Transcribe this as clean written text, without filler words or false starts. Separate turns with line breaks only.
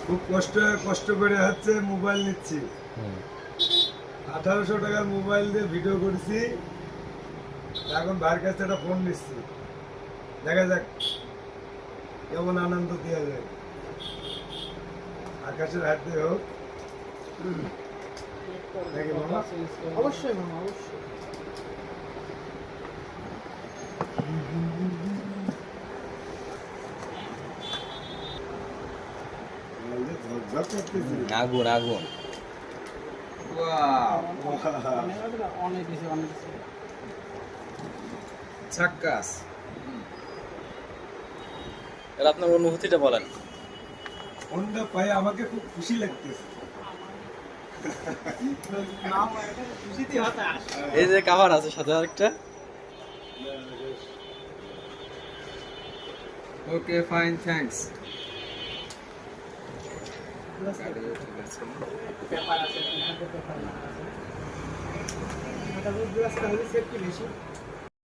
খুব কষ্ট করে হচ্ছে মোবাইল নিচ্ছি। 1800 টাকার মোবাইল দিয়ে ভিডিও করছি, এখন ভাইয়ের কাছে একটা ফোন নিচ্ছি। দেখা যাক কেমন আনন্দ দেওয়া যায়। আকাশের হাতে হোক নাকি মামা?
অবশ্যই মামা, অবশ্যই।
ঝকঝক করতেছি।
আগুন আগুন।
অনেক বেশি, অনেক বেশি।
ঝাক্কাস। এর আপনার অনুভূতিটা বলেন।
ফোনটা পাই আমাকে খুব খুশি লাগতেছে।
খুশিতে হতাশ।
এই যে কাভার আছে সাথে আরেকটা। Okay fine, thanks.
পেপার আছে, পেপার আছে। এটা বুঝতে পারছি, সেফটি বেশি।